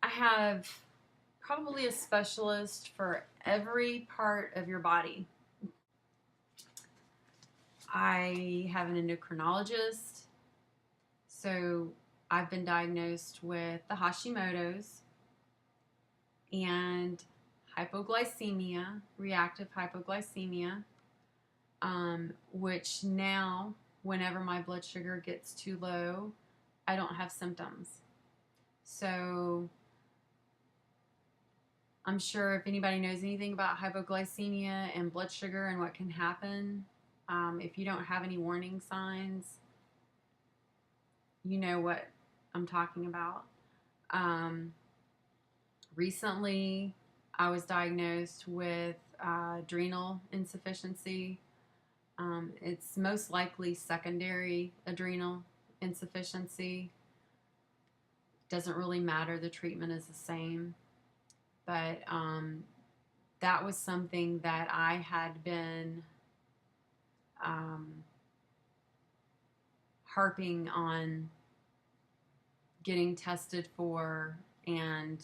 I have probably a specialist for every part of your body. I have an endocrinologist, so I've been diagnosed with the Hashimoto's and hypoglycemia, reactive hypoglycemia, which now, whenever my blood sugar gets too low, I don't have symptoms. So I'm sure if anybody knows anything about hypoglycemia and blood sugar and what can happen, if you don't have any warning signs, you know what I'm talking about. Recently, I was diagnosed with adrenal insufficiency. It's most likely secondary adrenal insufficiency. Doesn't really matter, the treatment is the same. But that was something that I had been harping on getting tested for and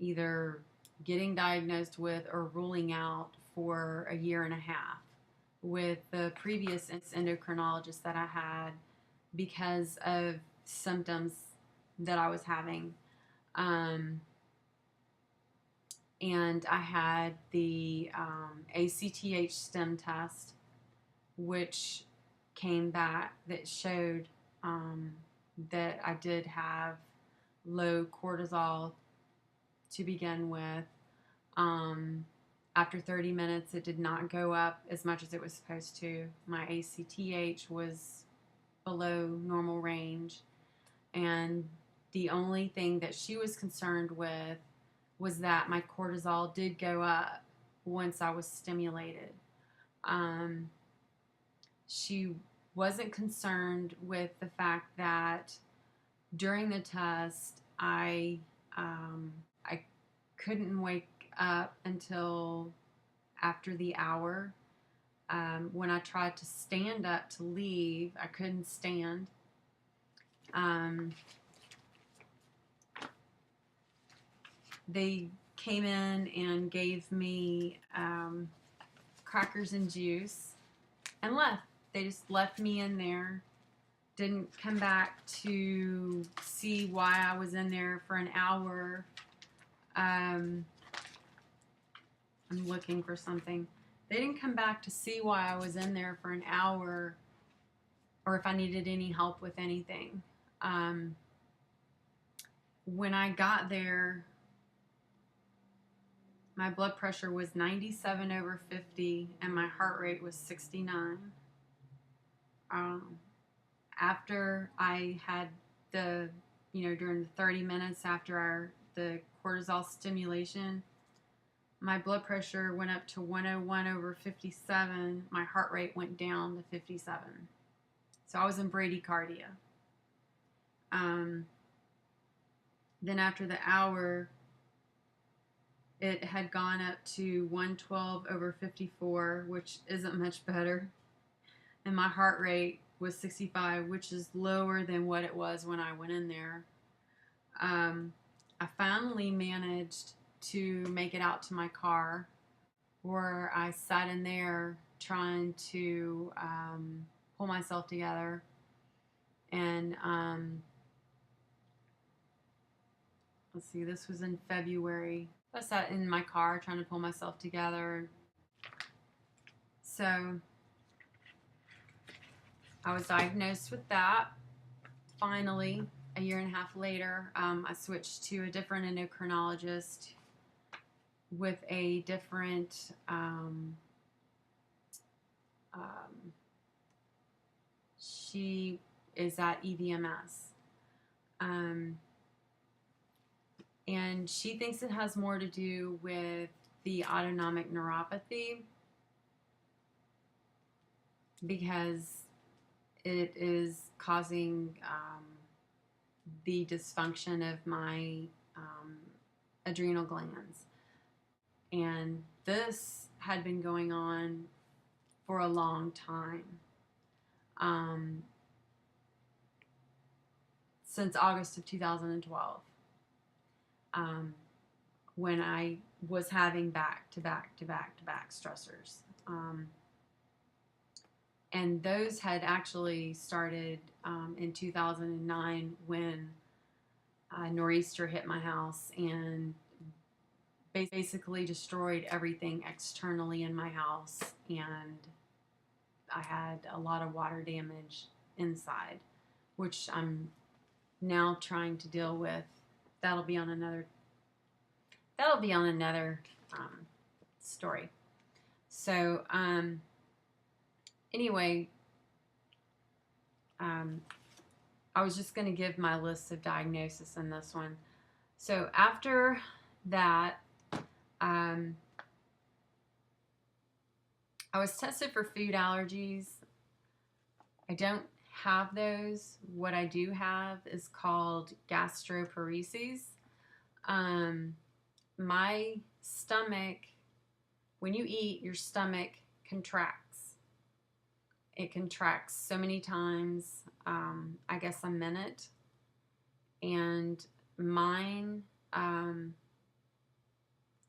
either getting diagnosed with or ruling out for a year and a half with the previous endocrinologist that I had because of symptoms that I was having. And I had the ACTH stem test, which came back that showed that I did have low cortisol to begin with. After 30 minutes, it did not go up as much as it was supposed to. My ACTH was below normal range. And the only thing that she was concerned with was that my cortisol did go up once I was stimulated. She wasn't concerned with the fact that during the test, I couldn't wake up until after the hour. When I tried to stand up to leave, I couldn't stand. They came in and gave me crackers and juice and left. They just left me in there. Didn't come back to see why I was in there for an hour. I'm looking for something. They didn't come back to see why I was in there for an hour or if I needed any help with anything. When I got there, my blood pressure was 97/50 and my heart rate was 69. After I had during the 30 minutes after the cortisol stimulation, my blood pressure went up to 101/57. My heart rate went down to 57. So I was in bradycardia. Then after the hour, it had gone up to 112/54, which isn't much better. And my heart rate was 65, which is lower than what it was when I went in there. I finally managed to make it out to my car, where I sat in there trying to pull myself together. And let's see, this was in February. I sat in my car trying to pull myself together. So I was diagnosed with that. Finally, a year and a half later, I switched to a different endocrinologist with a different she is at EVMS. And she thinks it has more to do with the autonomic neuropathy because it is causing the dysfunction of my adrenal glands. And this had been going on for a long time. since August of 2012, when I was having back-to-back stressors. And those had actually started in 2009 when nor'easter hit my house and basically destroyed everything externally in my house, and I had a lot of water damage inside, which I'm now trying to deal with. That'll be on another story. So anyway, I was just going to give my list of diagnosis in this one. So after that, I was tested for food allergies. I don't have those. What I do have is called Gastroparesis. My stomach, when you eat, your stomach contracts. It contracts so many times, I guess a minute. And mine,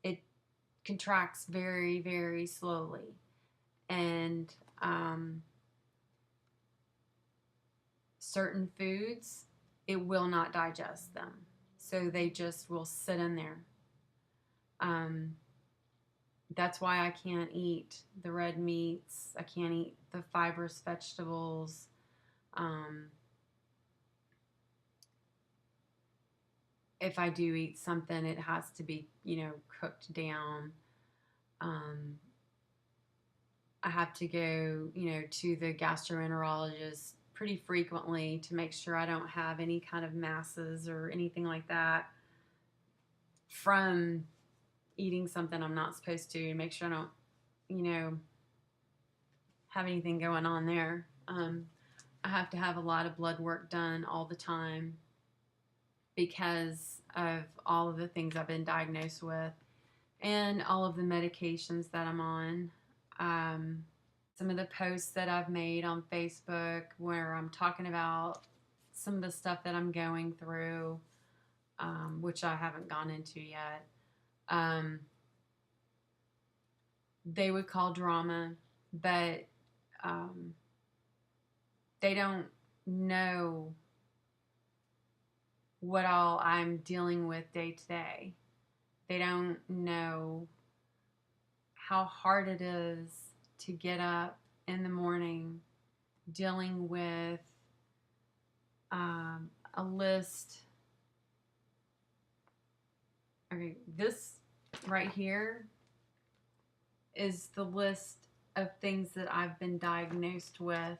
it contracts very, very slowly. And certain foods, it will not digest them. So they just will sit in there. That's why I can't eat the red meats. I can't eat the fibrous vegetables. If I do eat something, it has to be, cooked down. I have to go, to the gastroenterologist pretty frequently to make sure I don't have any kind of masses or anything like that from eating something I'm not supposed to make sure I don't, have anything going on there. I have to have a lot of blood work done all the time because of all of the things I've been diagnosed with and all of the medications that I'm on. Some of the posts that I've made on Facebook where I'm talking about some of the stuff that I'm going through, which I haven't gone into yet. They would call drama, but they don't know what all I'm dealing with day to day. They don't know how hard it is to get up in the morning dealing with a list. Okay, this right here is the list of things that I've been diagnosed with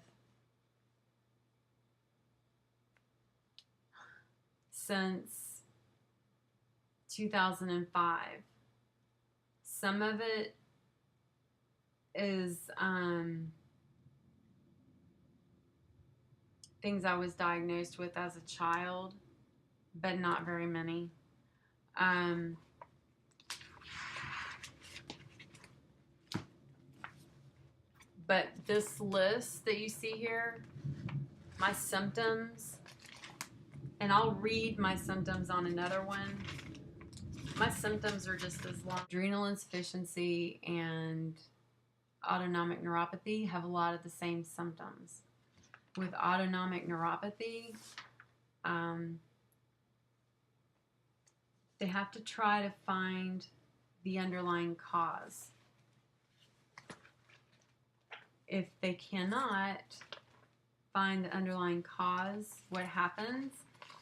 since 2005. Some of it is things I was diagnosed with as a child, but not very many. But this list that you see here, my symptoms, and I'll read my symptoms on another one. My symptoms are just as long. Adrenal insufficiency and autonomic neuropathy have a lot of the same symptoms. With autonomic neuropathy, they have to try to find the underlying cause. If they cannot find the underlying cause, what happens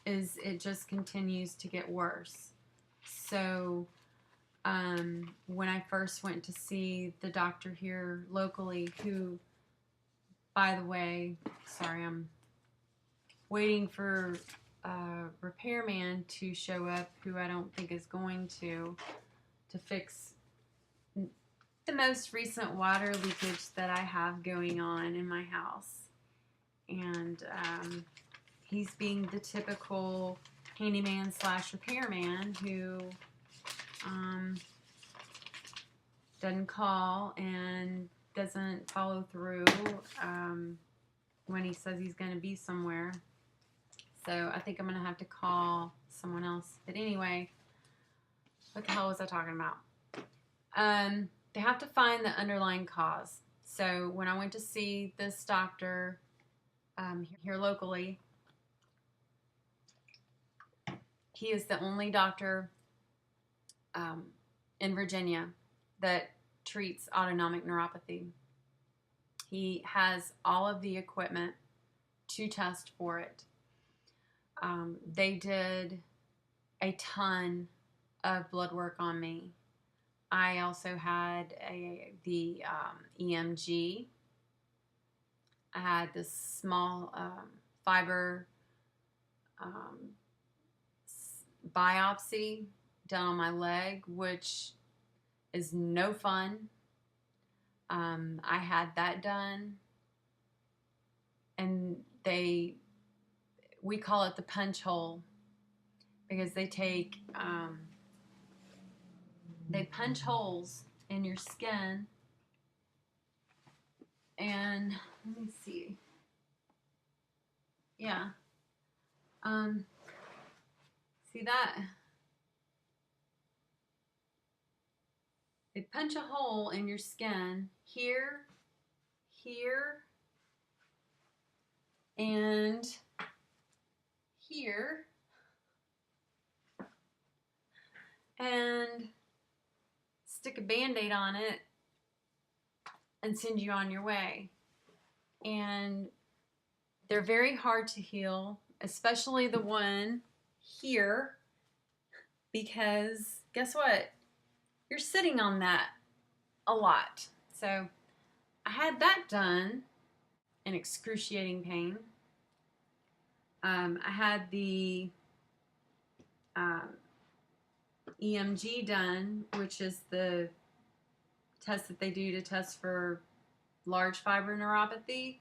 is it just continues to get worse. So when I first went to see the doctor here locally, who, by the way, sorry, I'm waiting for a repairman to show up who I don't think is going to fix the most recent water leakage that I have going on in my house. And he's being the typical handyman / repairman who doesn't call and doesn't follow through when he says he's going to be somewhere. So I think I'm going to have to call someone else. But anyway, what the hell was I talking about? They have to find the underlying cause. So when I went to see this doctor here locally, he is the only doctor in Virginia that treats autonomic neuropathy. He has all of the equipment to test for it. They did a ton of blood work on me. I also had the EMG. I had this small fiber biopsy done on my leg, which is no fun. I had that done, and we call it the punch hole, because they punch holes in your skin, and let me see. Yeah. See that? They punch a hole in your skin here, here, and here, and stick a Band-Aid on it and send you on your way. And they're very hard to heal, especially the one here, because guess what? You're sitting on that a lot. So I had that done in excruciating pain. I had the EMG done, which is the test that they do to test for large fiber neuropathy,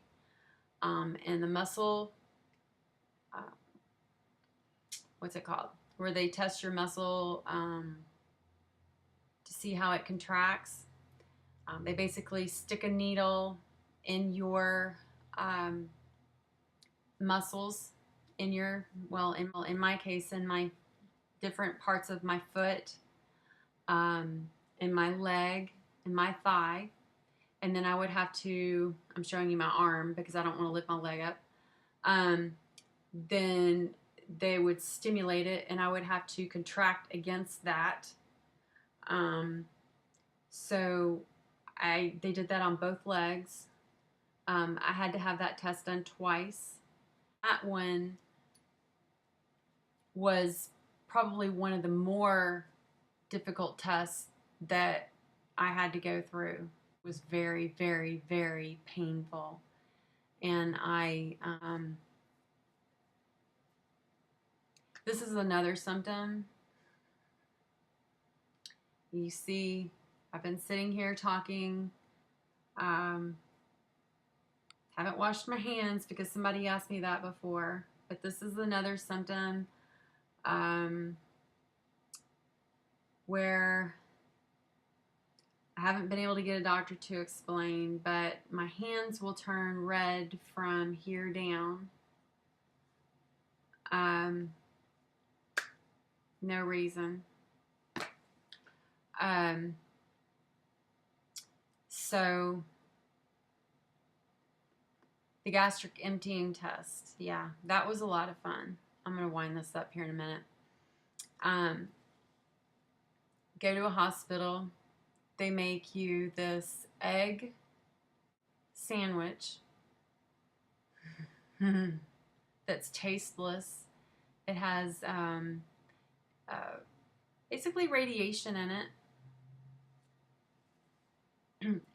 and the muscle, what's it called? Where they test your muscle to see how it contracts. They basically stick a needle in your muscles, in in my case, in my different parts of my foot, in my leg, in my thigh, and then I would have to, I'm showing you my arm because I don't want to lift my leg up, then they would stimulate it, and I would have to contract against that. So they did that on both legs. I had to have that test done twice. That one was probably one of the more difficult tests that I had to go through. It was very, very, very painful. And this is another symptom. You see, I've been sitting here talking. Haven't washed my hands because somebody asked me that before. But this is another symptom where I haven't been able to get a doctor to explain, but my hands will turn red from here down. No reason. So the gastric emptying test, yeah, that was a lot of fun. I'm going to wind this up here in a minute. Go to a hospital. They make you this egg sandwich that's tasteless. It has basically radiation in it.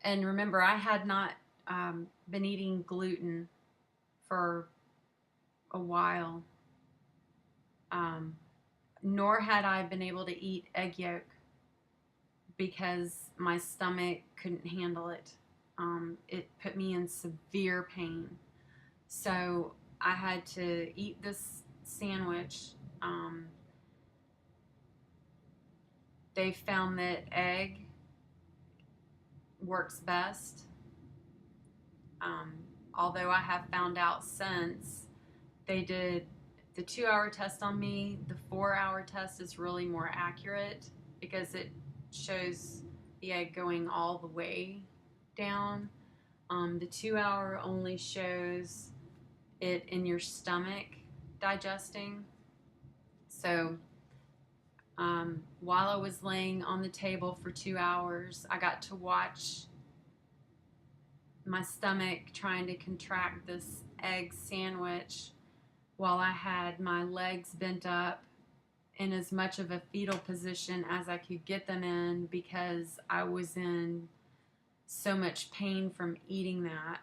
And remember, I had not been eating gluten for a while, nor had I been able to eat egg yolk because my stomach couldn't handle it. It put me in severe pain. So I had to eat this sandwich. They found that egg works best. Although I have found out since they did the 2-hour test on me. The 4-hour test is really more accurate because it shows the egg going all the way down. The 2-hour only shows it in your stomach digesting. So while I was laying on the table for 2 hours, I got to watch my stomach trying to contract this egg sandwich while I had my legs bent up in as much of a fetal position as I could get them in because I was in so much pain from eating that.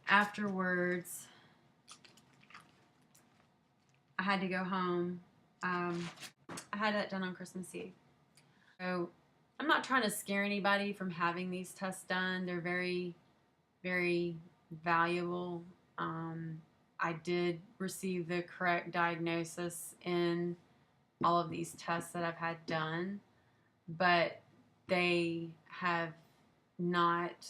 Afterwards, I had to go home. I had that done on Christmas Eve. So I'm not trying to scare anybody from having these tests done. They're very, very valuable. I did receive the correct diagnosis in all of these tests that I've had done, but they have not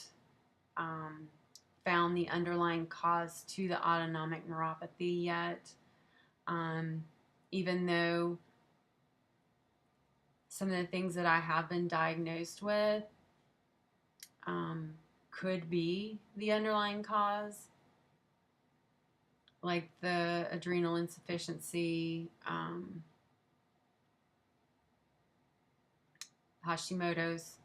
found the underlying cause to the autonomic neuropathy yet. Even though some of the things that I have been diagnosed with could be the underlying cause, like the adrenal insufficiency, Hashimoto's,